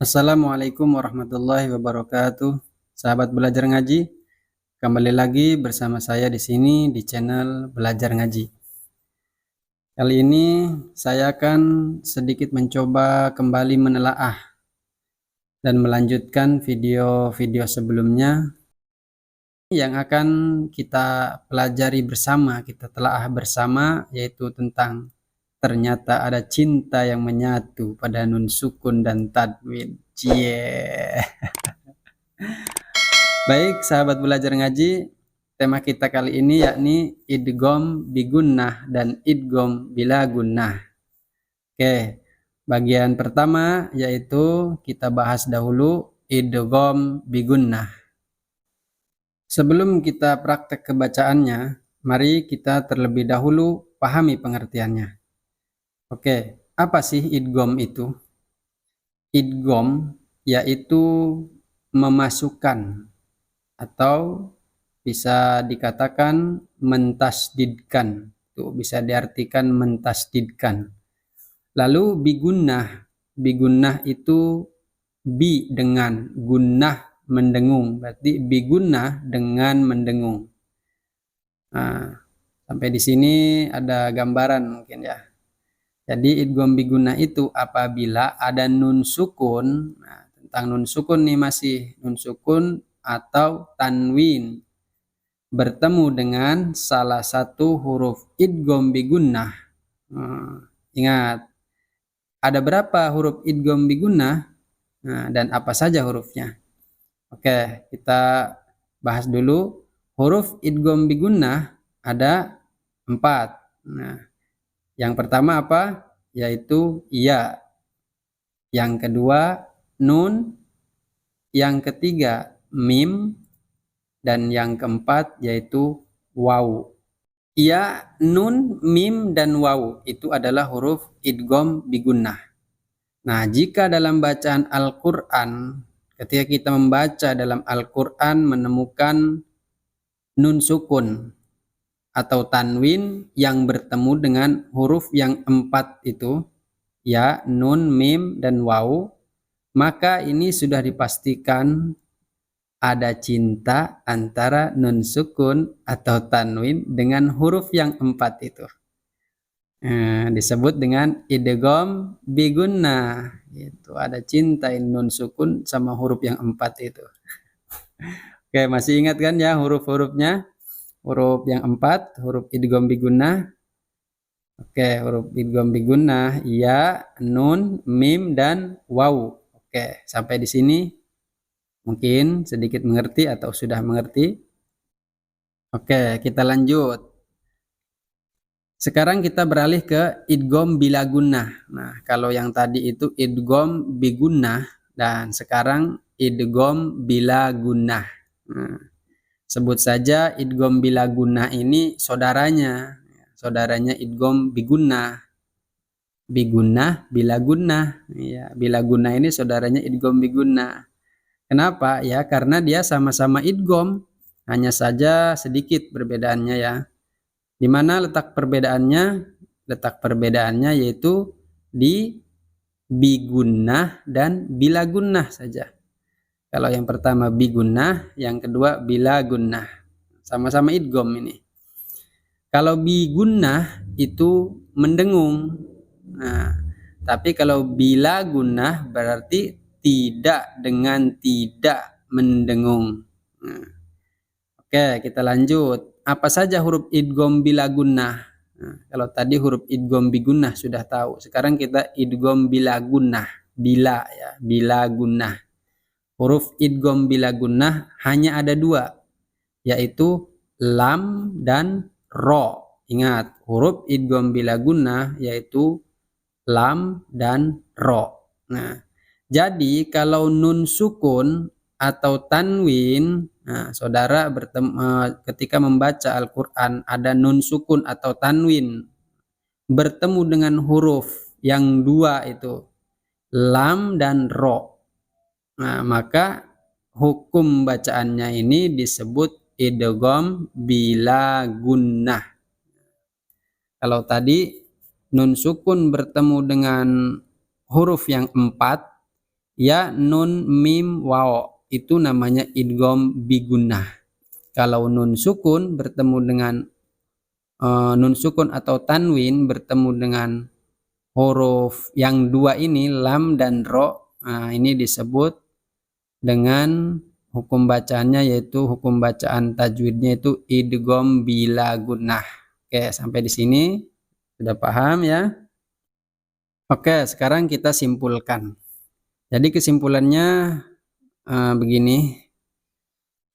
Assalamualaikum warahmatullahi wabarakatuh. Sahabat belajar ngaji, kembali lagi bersama saya di sini di channel Belajar Ngaji. Kali ini saya akan sedikit mencoba kembali menelaah dan melanjutkan video-video sebelumnya yang akan kita pelajari bersama, kita telaah bersama, yaitu tentang ternyata ada cinta yang menyatu pada nun sukun dan tanwin. Cie. Baik, sahabat belajar ngaji, tema kita kali ini yakni idgham bigunnah dan idgham bila gunnah. Oke, bagian pertama yaitu kita bahas dahulu idgham bigunnah. Sebelum kita praktek kebacaannya, mari kita terlebih dahulu pahami pengertiannya. Oke, apa sih idgham itu? Idgham yaitu memasukkan atau bisa dikatakan mentasdidkan, itu bisa diartikan mentasdidkan. Lalu bigunnah itu bi dengan, gunnah mendengung, berarti bigunnah dengan mendengung. Nah, sampai di sini ada gambaran mungkin ya. Jadi idgham bigunnah itu apabila ada nun sukun. Nah, tentang nun sukun nih masih nun sukun atau tanwin bertemu dengan salah satu huruf idgham bigunnah. Ingat, ada berapa huruf idgham bigunnah? Nah, dan apa saja hurufnya? Oke, kita bahas dulu. Huruf idgham bigunnah ada 4. Nah, yang pertama apa? Yaitu ya. Yang kedua nun. Yang ketiga mim. Dan yang keempat yaitu waw. Ya, nun, mim, dan waw itu adalah huruf idgham bigunnah. Nah, jika dalam bacaan Al-Quran, ketika kita membaca dalam Al-Quran menemukan nun sukun atau tanwin yang bertemu dengan huruf yang 4 itu, ya, nun, mim, dan waw, maka ini sudah dipastikan ada cinta antara nun sukun atau tanwin dengan huruf yang 4 itu. Disebut dengan idgham bigunnah. Itu ada cinta nun sukun sama huruf yang 4 itu. Oke, masih ingat kan ya huruf-hurufnya? Huruf yang 4, huruf idgham bigunnah. Oke, huruf idgham bigunnah, ya, nun, mim, dan waw. Oke, sampai di sini mungkin sedikit mengerti atau sudah mengerti. Oke, kita lanjut. Sekarang kita beralih ke idgham bila gunnah. Nah, kalau yang tadi itu idgham bigunnah dan sekarang idgham bila gunnah. Nah, sebut saja idgham bila gunnah ini saudaranya. Saudaranya idgham bigunnah. Bigunnah bila gunnah. Ya, bila gunnah ini saudaranya idgham bigunnah. Kenapa? Ya, karena dia sama-sama idgham, hanya saja sedikit perbedaannya ya. Di mana letak perbedaannya? Letak perbedaannya yaitu di bigunnah dan bila gunnah saja. Kalau yang pertama bigunnah, yang kedua bila gunnah. Sama-sama idgham ini. Kalau bigunnah itu mendengung. Nah, tapi kalau bila gunnah berarti tidak dengan tidak mendengung. Nah, oke, kita lanjut. Apa saja huruf idgham bila gunnah? Nah, kalau tadi huruf idgham bigunnah sudah tahu. Sekarang kita idgham bila gunnah. Bila ya, bila gunnah. Huruf idgham bila gunnah hanya ada 2, yaitu lam dan ro. Ingat, huruf idgham bila gunnah yaitu lam dan ro. Nah, jadi kalau nun sukun atau tanwin, nah, saudara ketika membaca Al-Quran ada nun sukun atau tanwin bertemu dengan huruf yang 2 itu, lam dan ro. Nah, maka hukum bacaannya ini disebut idgham bila gunnah. Kalau tadi nun sukun bertemu dengan huruf yang 4, Ya, nun, mim, waw. Itu namanya idgham bigunnah. Kalau nun sukun bertemu dengan nun sukun atau tanwin bertemu dengan huruf yang dua ini, lam dan ro, nah, ini disebut dengan hukum bacaannya, yaitu hukum bacaan tajwidnya itu idgham bila gunnah. Oke, sampai di sini sudah paham ya? Oke, sekarang kita simpulkan. Jadi kesimpulannya begini,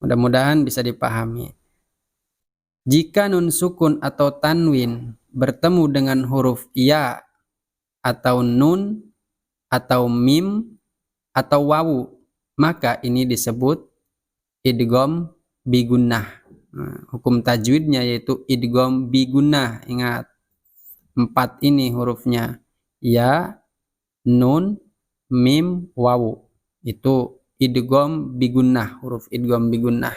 mudah-mudahan bisa dipahami. Jika nun sukun atau tanwin bertemu dengan huruf ya atau nun atau mim atau wawu, maka ini disebut idgham bigunnah. Hukum tajwidnya yaitu idgham bigunnah. Ingat, 4 ini hurufnya. Ya, nun, mim, wawu. Itu idgham bigunnah, huruf idgham bigunnah.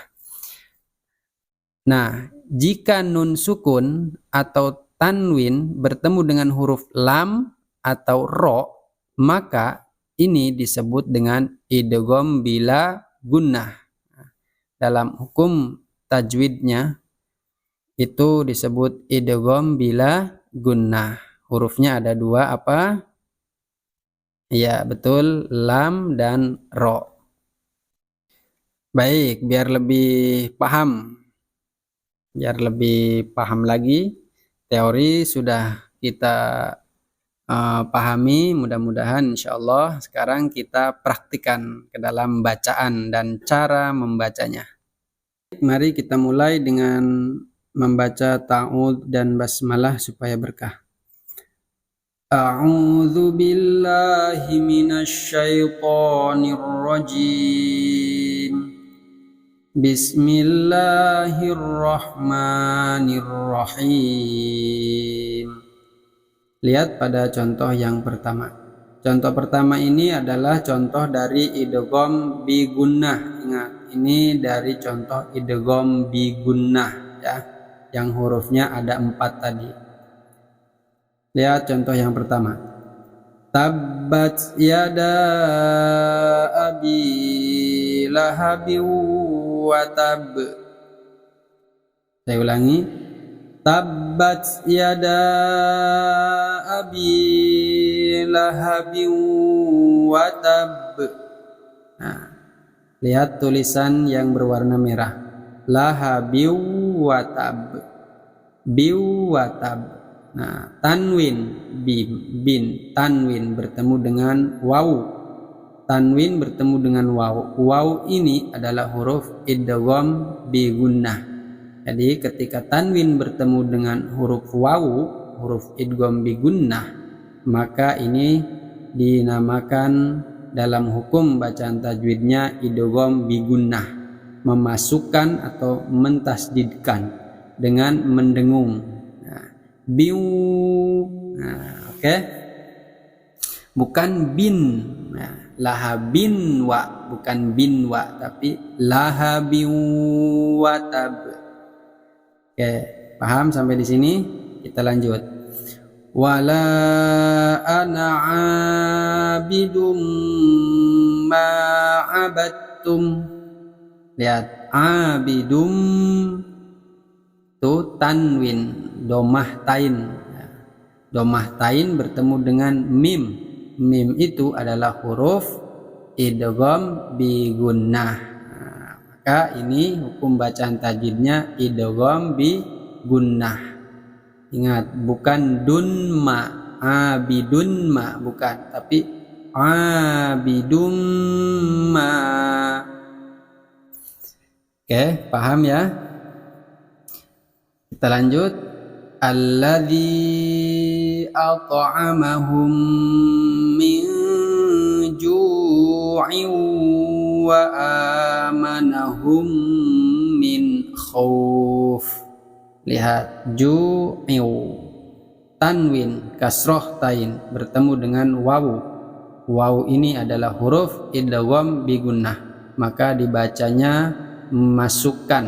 Nah, jika nun sukun atau tanwin bertemu dengan huruf lam atau ro, maka ini disebut dengan idgham bila gunnah. Dalam hukum tajwidnya itu disebut idgham bila gunnah. Hurufnya ada 2, apa? Ya, betul, lam dan ro. Baik, biar lebih paham lagi, teori sudah kita pahami, mudah-mudahan insyaallah sekarang kita praktikan ke dalam bacaan dan cara membacanya. Mari kita mulai dengan membaca ta'awudz dan basmalah supaya berkah. A'udzu billahi minasy syaithanir rajim. Bismillahirrahmanirrahim. Lihat pada contoh yang pertama. Contoh pertama ini adalah contoh dari idgham bigunnah. Ingat, ini dari contoh idgham bigunnah ya, yang hurufnya ada 4 tadi. Lihat contoh yang pertama. Tabbat yada abi lahabi wa tab. Saya ulangi. Tabbat yada abi lahabi wa tab. Nah, lihat tulisan yang berwarna merah. Lahabi wa tab. Biu wa tab. Nah, tanwin bin tanwin bertemu dengan wawu. Tanwin bertemu dengan wawu. Wawu ini adalah huruf idgham bigunnah. Jadi ketika tanwin bertemu dengan huruf wawu, huruf idgham bigunnah, maka ini dinamakan dalam hukum bacaan tajwidnya idgham bigunnah, memasukkan atau mentasdidkan dengan mendengung. Biu, nah, oke, bukan bin, nah, laha bin wa, bukan bin wa, tapi laha biu wa tab. Oke, paham sampai di sini? Kita lanjut. Wala ana abidum ma abattum. Lihat, abidum itu tanwin, domah tain. Domah tain bertemu dengan mim. Mim itu adalah huruf idgham bigunnah. Nah, maka ini hukum bacaan tajwidnya idgham bigunnah. Ingat, bukan dunma, abidunma, bukan, tapi abidumma. Oke, paham ya? Kita lanjut. Alladzi at'amahum min ju'in wa amanahum min khauf. Lihat, ju'in, tanwin kasroh tain bertemu dengan wawu. Wawu ini adalah huruf idgham bigunnah, maka dibacanya memasukkan,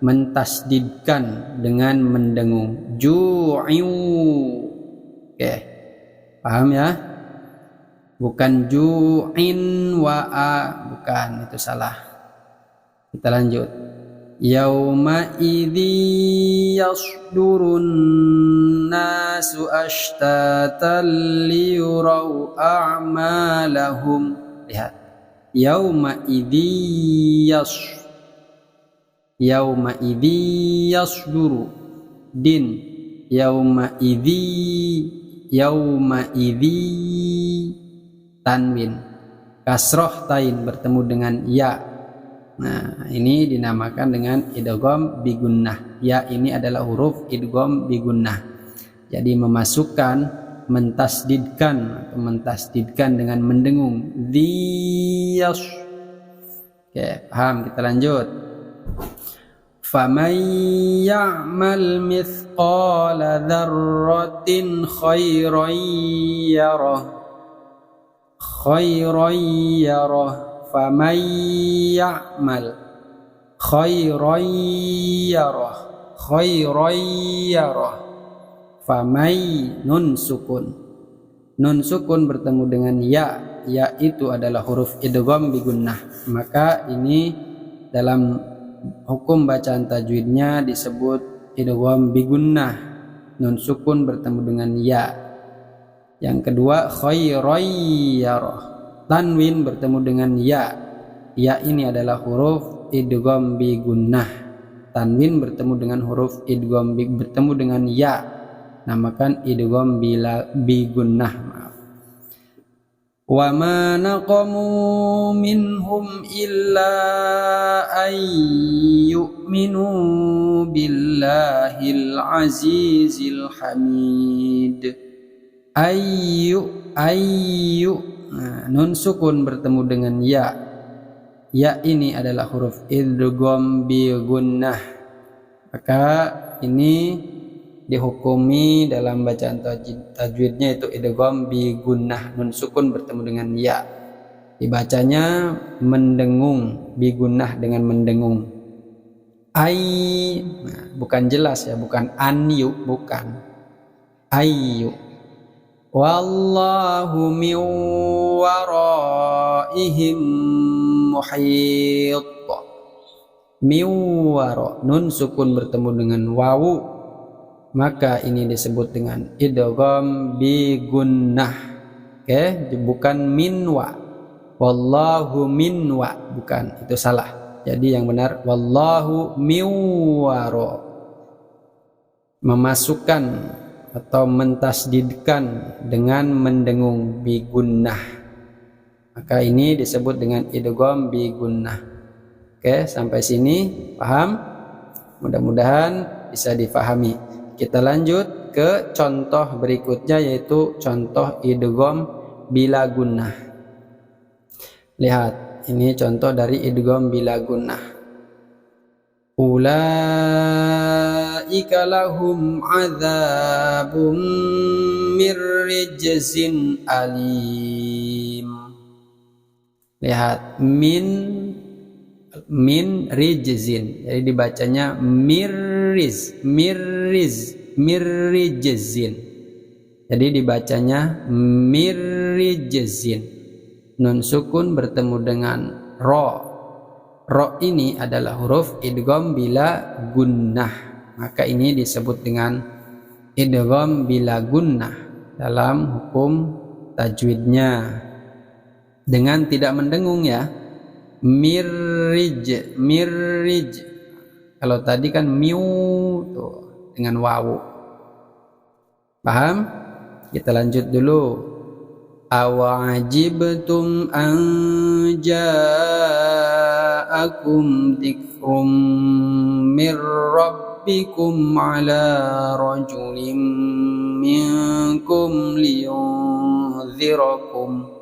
mentasdidkan dengan mendengung. Ju'u. Oke, paham ya? bukan ju'in wa'a, bukan, itu salah. Kita lanjut. Yauma idzi yasdurun nasu ashtatan liyurau a'malahum. Lihat. Yauma idzi yasduru din, yauma idzi tanwin, kasroh tain bertemu dengan ya. Nah, ini dinamakan dengan idgham bigunnah. Ya ini adalah huruf idgham bigunnah. Jadi memasukkan, mentasdidkan atau mentasdidkan dengan mendengung. Diyas. Oke, paham? Kita lanjut. Faman ya'mal mithqala dzarratin khairan yarah. Faman ya'mal khairan yarah. Famai nun sukun bertemu dengan ya itu adalah huruf idgham bigunnah. Maka ini dalam hukum bacaan tajwidnya disebut idgham bigunnah, nun sukun bertemu dengan ya. Yang kedua khairan yarah, tanwin bertemu dengan ya ini adalah huruf idgham bigunnah. Tanwin bertemu dengan huruf idgham bertemu dengan ya, namakan idgham bigunnah. Maaf. Wa ma naqamu minhum illa ay yu'minu billahil azizil hamid. Ayyu nun sukun bertemu dengan ya ini adalah huruf idgham bigunnah. Maka ini dihukumi dalam bacaan tajwidnya itu idgham bigunnah, nun sukun bertemu dengan ya, dibacanya mendengung, bigunnah dengan mendengung. Bukan jelas ya, bukan anyu, bukan ayyu. Wallahu min waraihim muhit. Miwara, nun sukun bertemu dengan wawu, maka ini disebut dengan idgham bigunnah. Oke, bukan minwa. Wallahu minwa, bukan, itu salah. Jadi yang benar wallahu miwara, memasukkan atau mentasdidkan dengan mendengung bigunnah. Maka ini disebut dengan idgham bigunnah. Oke, sampai sini paham? Mudah-mudahan bisa difahami. Kita lanjut ke contoh berikutnya, yaitu contoh idgham bila gunnah. Lihat, ini contoh dari idgham bila gunnah. Ulaika lahum adzabun mir rijzin alim. Lihat, min rijzin, jadi dibacanya mirrijzin. Jadi dibacanya mirrijzin. Nun sukun bertemu dengan ro. Ro ini adalah huruf idgham bila gunnah. Maka ini disebut dengan idgham bila gunnah dalam hukum tajwidnya. Dengan tidak mendengung ya. Mirrij. Kalau tadi kan miu tuh dengan wawu. Paham? Kita lanjut dulu. Awajibtum an ja'akum dzikrum mir rabbikum ala rajulin minkum liyunzirakum.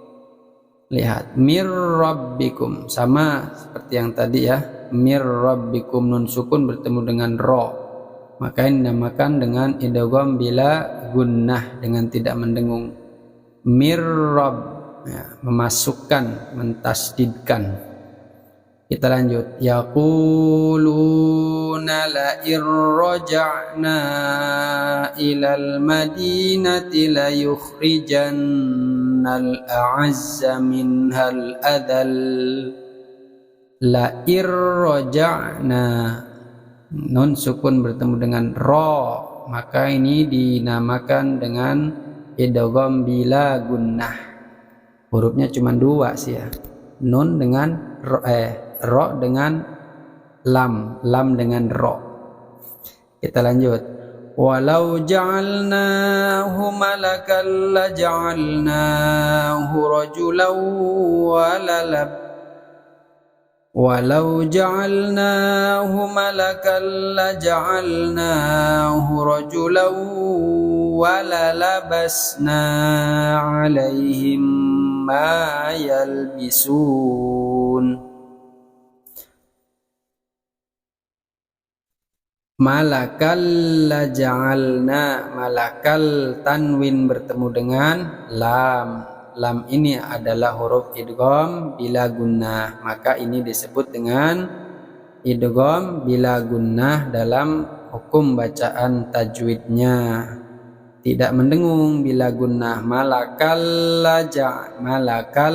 Lihat, mir rabbikum sama seperti yang tadi ya, mir rabbikum, nun sukun bertemu dengan ro, maka ini dinamakan dengan idgham bila gunnah, dengan tidak mendengung. Mir rabb, ya, memasukkan, mentasdidkan. Kita lanjut. Yaquluna la irraja'na ilal madinati la yukhrijanna al-a'azza minhal adal. La irroja'na, nun sukun bertemu dengan ro, maka ini dinamakan dengan idgham bila gunnah. Hurufnya cuma dua sih ya, nun dengan ro dengan lam dengan ro. Kita lanjut. Walau ja'alnahu malakan la ja'alnahu rajulan walalab. Walau ja'alnahu malakan la ja'alnahu rajulan walalabasna 'alaihim ma yalbisun. Malakal la ja'alna, malakal tanwin bertemu dengan lam. Lam ini adalah huruf idgham bila gunnah, maka ini disebut dengan idgham bila gunnah dalam hukum bacaan tajwidnya. Tidak mendengung bila gunnah. Malakal laja, malakal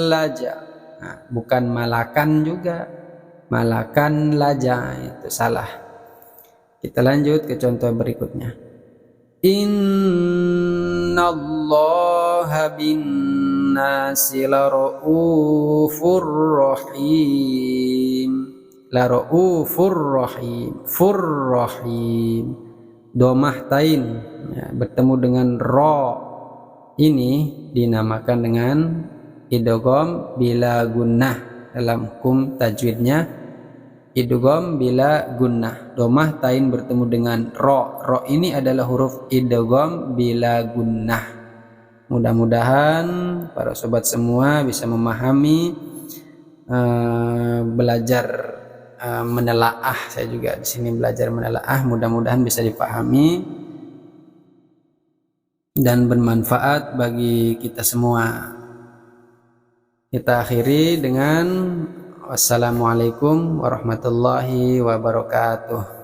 laja. Nah, bukan malakan juga, malakan laja, itu salah. Kita lanjut ke contoh berikutnya. Innallaha bin-nasi lara'ufur rahim. Lara'ufur rahim. Fur rahim. Domah tain ya, bertemu dengan ro, ini dinamakan dengan idgham bila gunnah dalam hukum tajwidnya. Idgham bila gunnah, domah tain bertemu dengan ro. Ro ini adalah huruf idgham bila gunnah. Mudah-mudahan para sobat semua bisa memahami, belajar menelaah. Saya juga di sini belajar menelaah. Mudah-mudahan bisa dipahami dan bermanfaat bagi kita semua. Kita akhiri dengan wassalamualaikum warahmatullahi wabarakatuh.